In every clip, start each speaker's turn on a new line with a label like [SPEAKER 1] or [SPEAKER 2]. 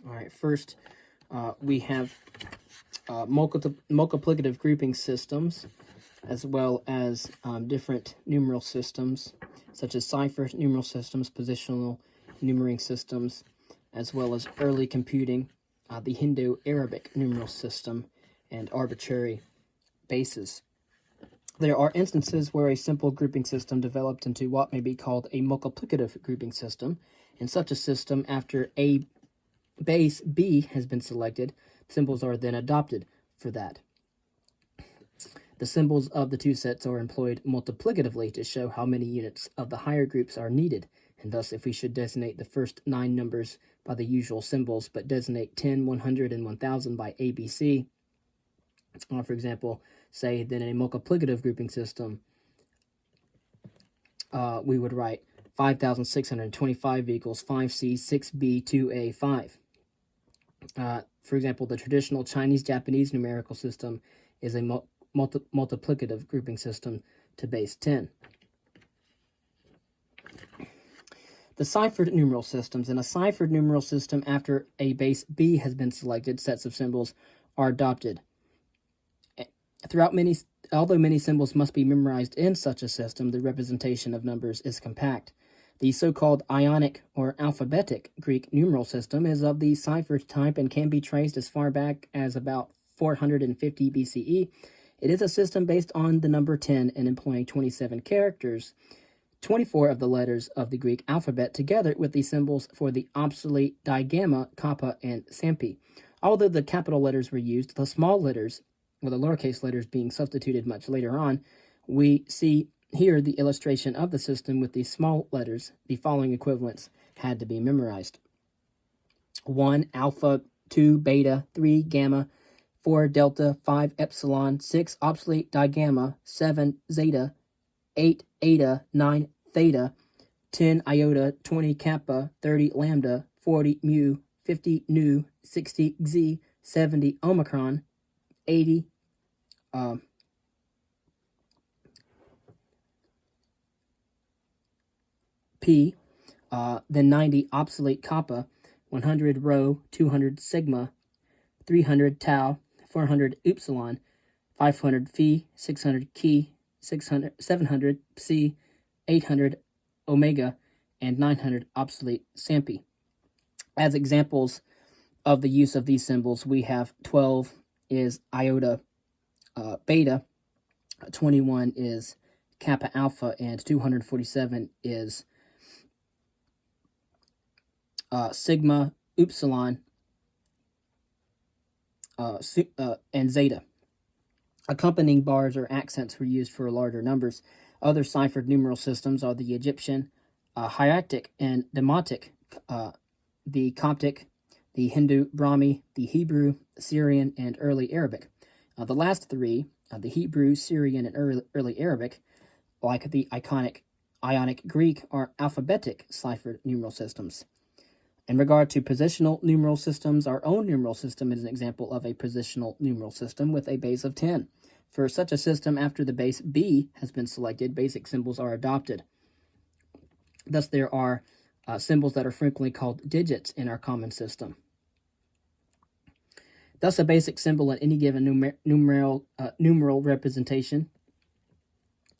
[SPEAKER 1] All right, first we have multiplicative grouping systems, as well as different numeral systems, such as ciphered numeral systems, positional numbering systems, as well as early computing, the Hindu-Arabic numeral system, and arbitrary bases. There are instances where a simple grouping system developed into what may be called a multiplicative grouping system. In such a system, after a base B has been selected, symbols are then adopted for that. The symbols of the two sets are employed multiplicatively to show how many units of the higher groups are needed, and thus if we should designate the first 9 numbers by the usual symbols, but designate 10, 100, and 1000 by ABC, for example, say then in a multiplicative grouping system, we would write 5,625 equals 5C, 6B, 2A, 5. For example, the traditional Chinese-Japanese numerical system is a multiplicative grouping system to base 10. The ciphered numeral systems. In a ciphered numeral system, after a base B has been selected, sets of symbols are adopted. Although many symbols must be memorized in such a system, the representation of numbers is compact. The so-called Ionic or alphabetic Greek numeral system is of the ciphered type and can be traced as far back as about 450 BCE. It is a system based on the number 10 and employing 27 characters, 24 of the letters of the Greek alphabet, together with the symbols for the obsolete digamma, kappa, and sampi. Although the capital letters were used, the small letters, or the lowercase letters, being substituted much later on, we see here the illustration of the system with the small letters. The following equivalents had to be memorized: 1 alpha, 2 beta, 3 gamma, 4 delta, 5 epsilon, 6 obsolete digamma, 7 zeta, 8 eta, 9 theta, 10 iota, 20 kappa, 30 lambda, 40 mu, 50 nu, 60 xi, 70 omicron, 80 p, then 90 obsolete kappa, 100 rho, 200 sigma, 300 tau, 400 upsilon, 500 phi, 600 chi, 700 psi, 800 omega, and 900 obsolete sampi. As examples of the use of these symbols, we have 12 is iota beta, 21 is kappa alpha, and 247 is sigma, upsilon, and zeta. Accompanying bars or accents were used for larger numbers. Other ciphered numeral systems are the Egyptian, Hieratic, and Demotic, the Coptic, the Hindu Brahmi, the Hebrew, Syrian, and early Arabic. The last three, the Hebrew, Syrian, and early Arabic, like the Ionic Greek, are alphabetic ciphered numeral systems. In regard to positional numeral systems, our own numeral system is an example of a positional numeral system with a base of 10. For such a system, after the base B has been selected, basic symbols are adopted. Thus, there are symbols that are frequently called digits in our common system. Thus, a basic symbol in any given numeral representation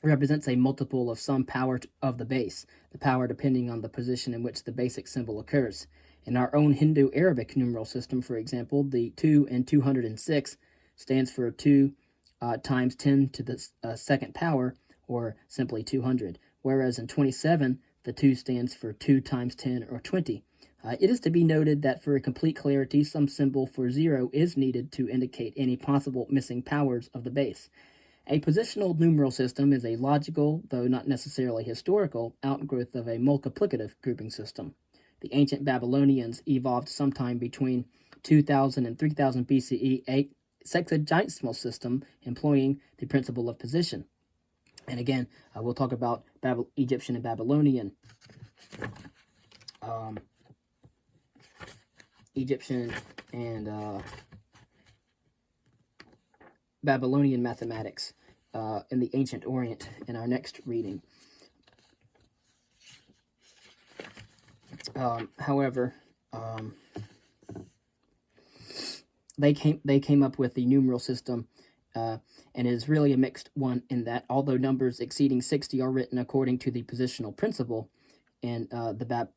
[SPEAKER 1] represents a multiple of some power of the base, the power depending on the position in which the basic symbol occurs. In our own Hindu-Arabic numeral system, for example, the 2 in 206 stands for 2 times 10 to the second power, or simply 200, whereas in 27, the 2 stands for 2 times 10, or 20. It is to be noted that for a complete clarity, some symbol for 0 is needed to indicate any possible missing powers of the base. A positional numeral system is a logical, though not necessarily historical, outgrowth of a multiplicative grouping system. The ancient Babylonians evolved sometime between 2000 and 3000 BCE a sexagesimal system employing the principle of position. And again, we'll talk about Egyptian and Babylonian. Egyptian and Babylonian mathematics in the ancient Orient in our next reading. However, they came up with the numeral system, and it is really a mixed one in that although numbers exceeding 60 are written according to the positional principle, and that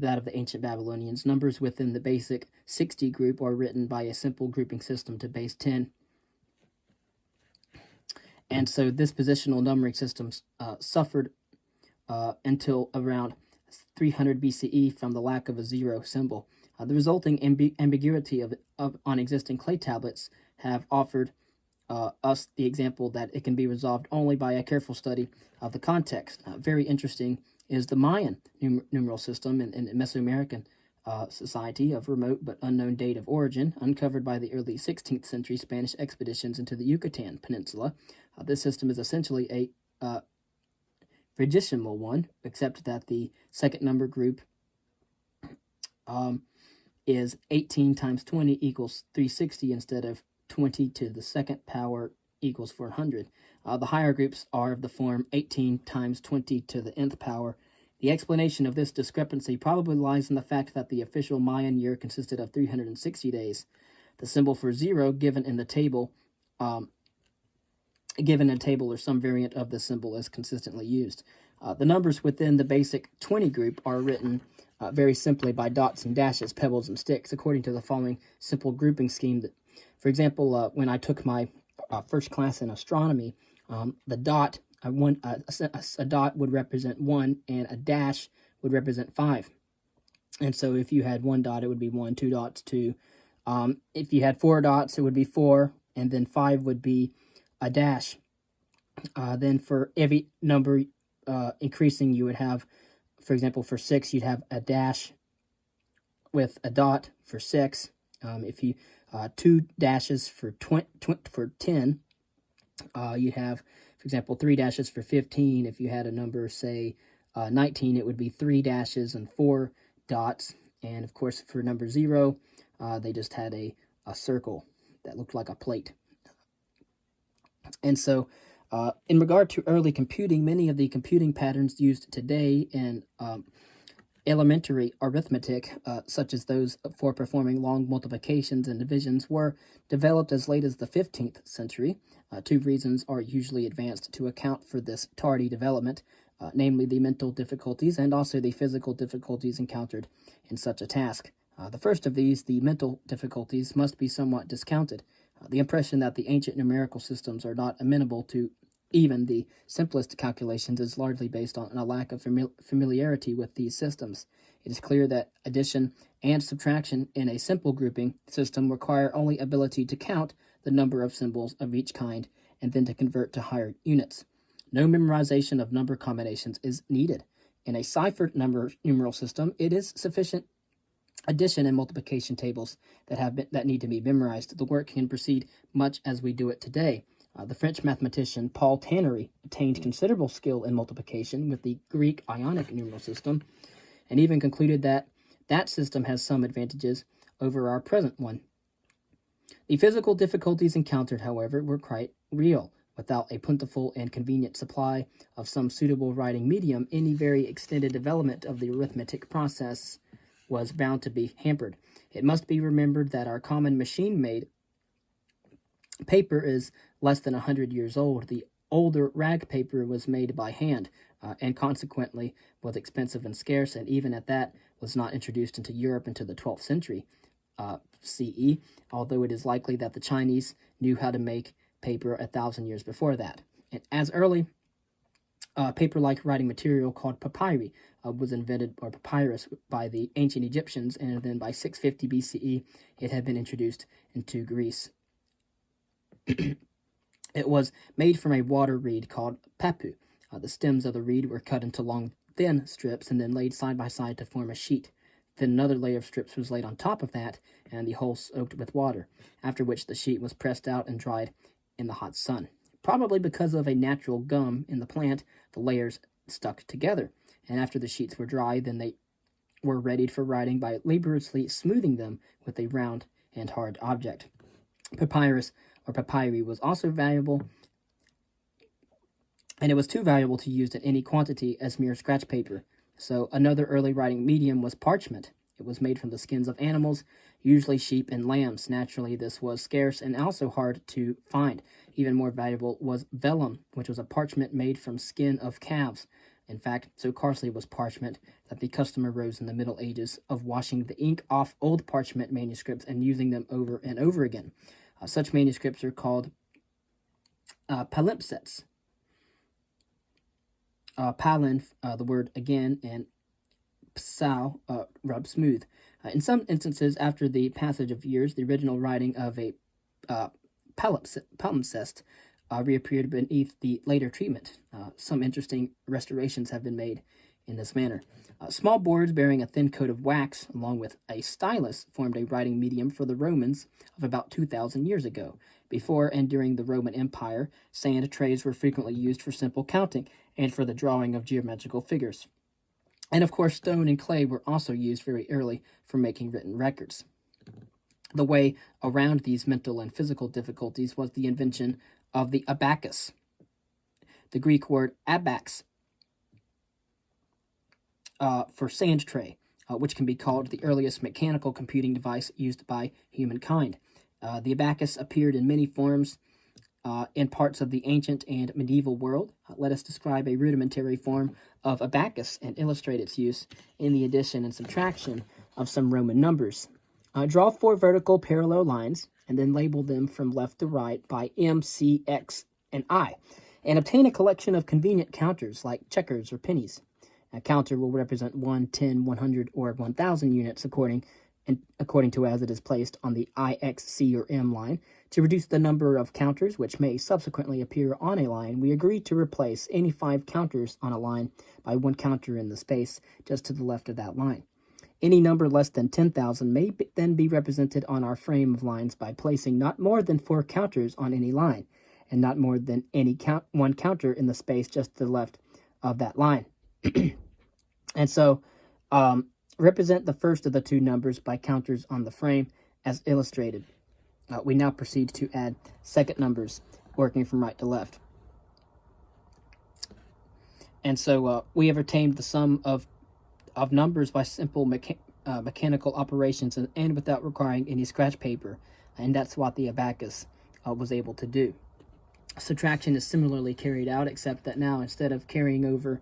[SPEAKER 1] of the ancient Babylonians, numbers within the basic 60 group are written by a simple grouping system to base 10. And so this positional numbering system suffered until around 300 BCE from the lack of a zero symbol. The resulting ambiguity on existing clay tablets have offered us the example that it can be resolved only by a careful study of the context. Very interesting is the Mayan numeral system in Mesoamerican society of remote but unknown date of origin, uncovered by the early 16th century Spanish expeditions into the Yucatan Peninsula. This system is essentially a vigesimal one, except that the second number group is 18 times 20 equals 360 instead of 20 to the second power equals 400. The higher groups are of the form 18 times 20 to the nth power. The explanation of this discrepancy probably lies in the fact that the official Mayan year consisted of 360 days. The symbol for zero given in a table or some variant of the symbol is consistently used. The numbers within the basic 20 group are written very simply by dots and dashes, pebbles and sticks, according to the following simple grouping scheme. For example, when I took my first class in astronomy, the dot, a dot would represent 1, and a dash would represent 5. And so if you had 1 dot, it would be 1, 2 dots, 2. If you had 4 dots, it would be 4, and then 5 would be a dash. Then for every number increasing, you would have, for example, for 6, you'd have a dash with a dot for 6. If you 2 dashes for 10, you'd have, for example, 3 dashes for 15. If you had a number, say, 19, it would be 3 dashes and 4 dots. And of course, for number 0, they just had a circle that looked like a plate. And so, in regard to early computing, many of the computing patterns used today in elementary arithmetic, such as those for performing long multiplications and divisions, were developed as late as the 15th century. 2 reasons are usually advanced to account for this tardy development, namely the mental difficulties and also the physical difficulties encountered in such a task. The first of these, the mental difficulties, must be somewhat discounted. The impression that the ancient numerical systems are not amenable to even the simplest calculations is largely based on a lack of familiarity with these systems. It is clear that addition and subtraction in a simple grouping system require only ability to count the number of symbols of each kind and then to convert to higher units. No memorization of number combinations is needed. In a ciphered numeral system, it is sufficient addition and multiplication tables that need to be memorized. The work can proceed much as we do it today. The French mathematician Paul Tannery attained considerable skill in multiplication with the Greek Ionic numeral system, and even concluded that that system has some advantages over our present one. The physical difficulties encountered, however, were quite real. Without a plentiful and convenient supply of some suitable writing medium, any very extended development of the arithmetic process was bound to be hampered. It must be remembered that our common machine-made paper is less than 100 years old. The older rag paper was made by hand, and consequently was expensive and scarce, and even at that was not introduced into Europe until the 12th century CE, although it is likely that the Chinese knew how to make paper 1,000 years before that. And as early paper-like writing material called papyri was invented, or papyrus, by the ancient Egyptians, and then by 650 BCE it had been introduced into Greece. It was made from a water reed called papu. The stems of the reed were cut into long, thin strips and then laid side by side to form a sheet. Then another layer of strips was laid on top of that, and the whole soaked with water, after which the sheet was pressed out and dried in the hot sun. Probably because of a natural gum in the plant, the layers stuck together, and after the sheets were dry, then they were readied for writing by laboriously smoothing them with a round and hard object. Papyrus or papyri was also valuable, and it was too valuable to use in any quantity as mere scratch paper. So another early writing medium was parchment, It was made from the skins of animals, usually sheep and lambs. Naturally, this was scarce and also hard to find. Even more valuable was vellum, which was a parchment made from skin of calves. In fact, so costly was parchment that the custom arose in the Middle Ages of washing the ink off old parchment manuscripts and using them over and over again. Such manuscripts are called palimpsests. Palin, the word again, and psal, rub smooth. In some instances, after the passage of years, the original writing of a palimpsest reappeared beneath the later treatment. Some interesting restorations have been made in this manner. Small boards bearing a thin coat of wax, along with a stylus, formed a writing medium for the Romans of about 2,000 years ago. Before and during the Roman Empire, sand trays were frequently used for simple counting and for the drawing of geometrical figures. And of course, stone and clay were also used very early for making written records. The way around these mental and physical difficulties was the invention of the abacus. The Greek word abax for sand tray, which can be called the earliest mechanical computing device used by humankind. The abacus appeared in many forms in parts of the ancient and medieval world. Let us describe a rudimentary form of abacus and illustrate its use in the addition and subtraction of some Roman numbers. Draw 4 vertical parallel lines and then label them from left to right by M, C, X, and I, and obtain a collection of convenient counters like checkers or pennies. A counter will represent 1, 10, 100, or 1,000 units according to as it is placed on the I, X, C, or M line. To reduce the number of counters which may subsequently appear on a line, we agree to replace any 5 counters on a line by 1 counter in the space just to the left of that line. Any number less than 10,000 may then be represented on our frame of lines by placing not more than 4 counters on any line, and not more than 1 counter in the space just to the left of that line. And so, represent the first of the 2 numbers by counters on the frame as illustrated. We now proceed to add second numbers, working from right to left. And so we have obtained the sum of numbers by simple mechanical operations and without requiring any scratch paper. And that's what the abacus was able to do. Subtraction is similarly carried out, except that now instead of carrying over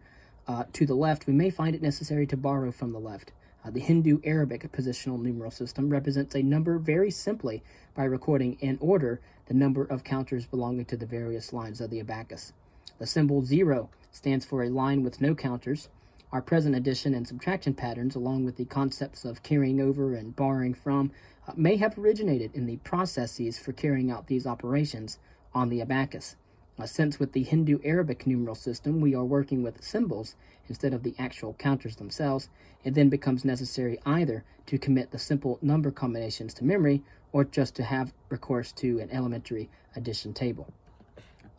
[SPEAKER 1] to the left, we may find it necessary to borrow from the left. The Hindu-Arabic positional numeral system represents a number very simply by recording in order the number of counters belonging to the various lines of the abacus. The symbol 0 stands for a line with no counters. Our present addition and subtraction patterns, along with the concepts of carrying over and borrowing from, may have originated in the processes for carrying out these operations on the abacus. Since with the Hindu-Arabic numeral system we are working with symbols instead of the actual counters themselves, it then becomes necessary either to commit the simple number combinations to memory or just to have recourse to an elementary addition table.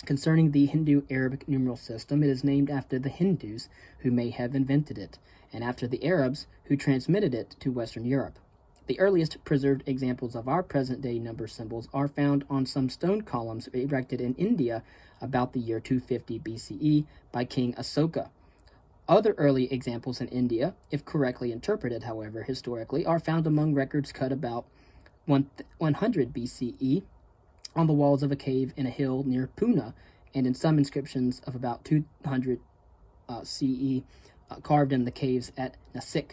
[SPEAKER 1] Concerning the Hindu-Arabic numeral system, it is named after the Hindus who may have invented it, and after the Arabs who transmitted it to Western Europe. The earliest preserved examples of our present-day number symbols are found on some stone columns erected in India about the year 250 BCE by King Asoka. Other early examples in India, if correctly interpreted, however, historically, are found among records cut about 100 BCE on the walls of a cave in a hill near Pune, and in some inscriptions of about 200 CE carved in the caves at Nasik.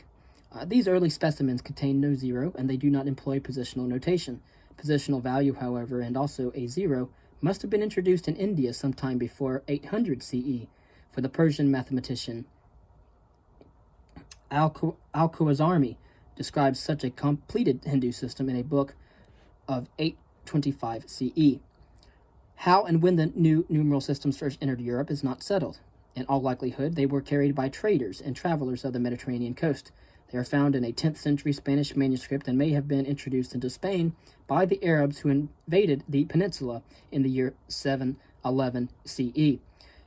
[SPEAKER 1] These early specimens contain no 0, and they do not employ positional notation. Positional value, however, and also a 0, must have been introduced in India sometime before 800 CE, for the Persian mathematician Al-Khwarizmi describes such a completed Hindu system in a book of 825 CE. How and when the new numeral systems first entered Europe is not settled. In all likelihood, they were carried by traders and travelers of the Mediterranean coast. They are found in a 10th century Spanish manuscript and may have been introduced into Spain by the Arabs who invaded the peninsula in the year 711 CE,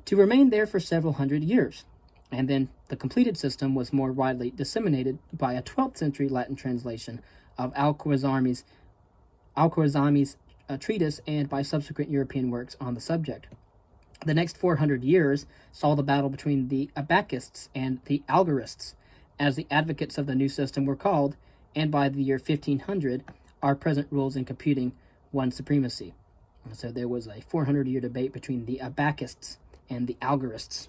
[SPEAKER 1] to remain there for several hundred years. And then the completed system was more widely disseminated by a 12th century Latin translation of Al-Khwarizmi's treatise and by subsequent European works on the subject. The next 400 years saw the battle between the abacists and the algorists, as the advocates of the new system were called, and by the year 1500, our present rules in computing won supremacy. So there was a 400-year debate between the abacists and the algorists.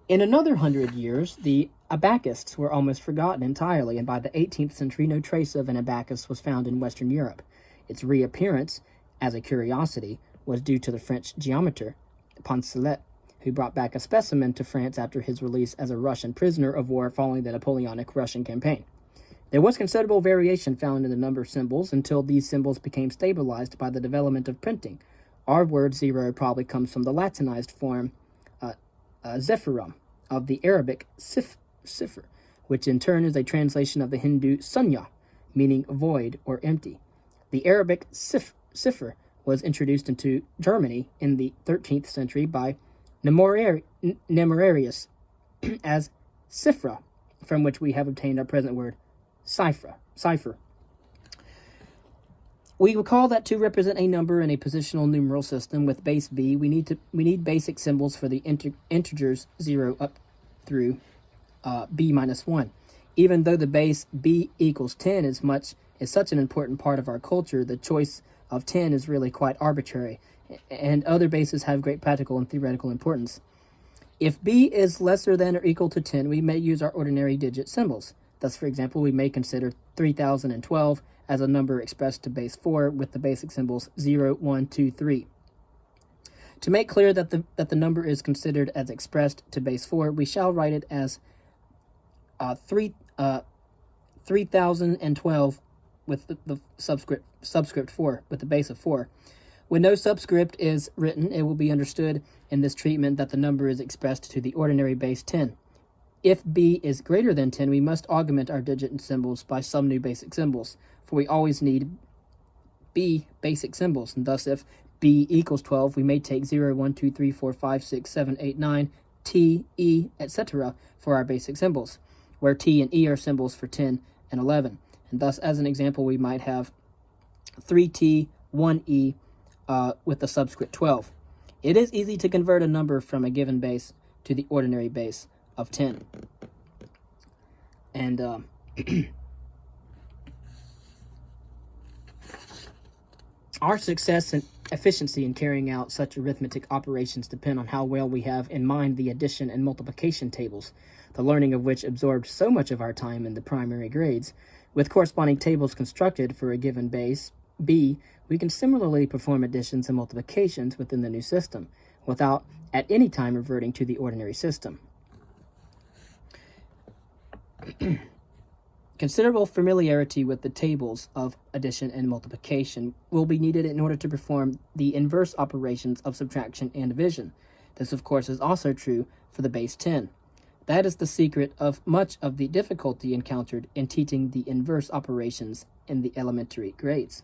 [SPEAKER 1] In another 100 years, the abacists were almost forgotten entirely, and by the 18th century, no trace of an abacus was found in Western Europe. Its reappearance, as a curiosity, was due to the French geometer Poncelet, who brought back a specimen to France after his release as a Russian prisoner of war following the Napoleonic Russian campaign. There was considerable variation found in the number of symbols until these symbols became stabilized by the development of printing. Our word zero probably comes from the Latinized form Zephyrum of the Arabic cipher, which in turn is a translation of the Hindu sunya, meaning void or empty. The Arabic cipher was introduced into Germany in the 13th century by Nemorarius as cifra, from which we have obtained our present word cipher. We recall that to represent a number in a positional numeral system with base b, we need basic symbols for the integers 0 up through b minus 1. Even though the base b equals 10 is such an important part of our culture, the choice of 10 is really quite arbitrary, and other bases have great practical and theoretical importance. If b is lesser than or equal to 10, we may use our ordinary digit symbols. Thus, for example, we may consider 3012 as a number expressed to base 4 with the basic symbols 0, 1, 2, 3. To make clear that the number is considered as expressed to base 4, we shall write it as 3012 with the subscript 4, with the base of 4. When no subscript is written, it will be understood in this treatment that the number is expressed to the ordinary base 10. If b is greater than 10, we must augment our digit and symbols by some new basic symbols, for we always need b basic symbols, and thus if b equals 12, we may take 0, 1, 2, 3, 4, 5, 6, 7, 8, 9, t, e, etc. for our basic symbols, where t and e are symbols for 10 and 11. And thus, as an example, we might have 3t, 1e, with the subscript 12. It is easy to convert a number from a given base to the ordinary base of 10. And our success and efficiency in carrying out such arithmetic operations depend on how well we have in mind the addition and multiplication tables, the learning of which absorbed so much of our time in the primary grades. With corresponding tables constructed for a given base b, we can similarly perform additions and multiplications within the new system, without at any time reverting to the ordinary system. Considerable familiarity with the tables of addition and multiplication will be needed in order to perform the inverse operations of subtraction and division. This, of course, is also true for the base 10. That is the secret of much of the difficulty encountered in teaching the inverse operations in the elementary grades.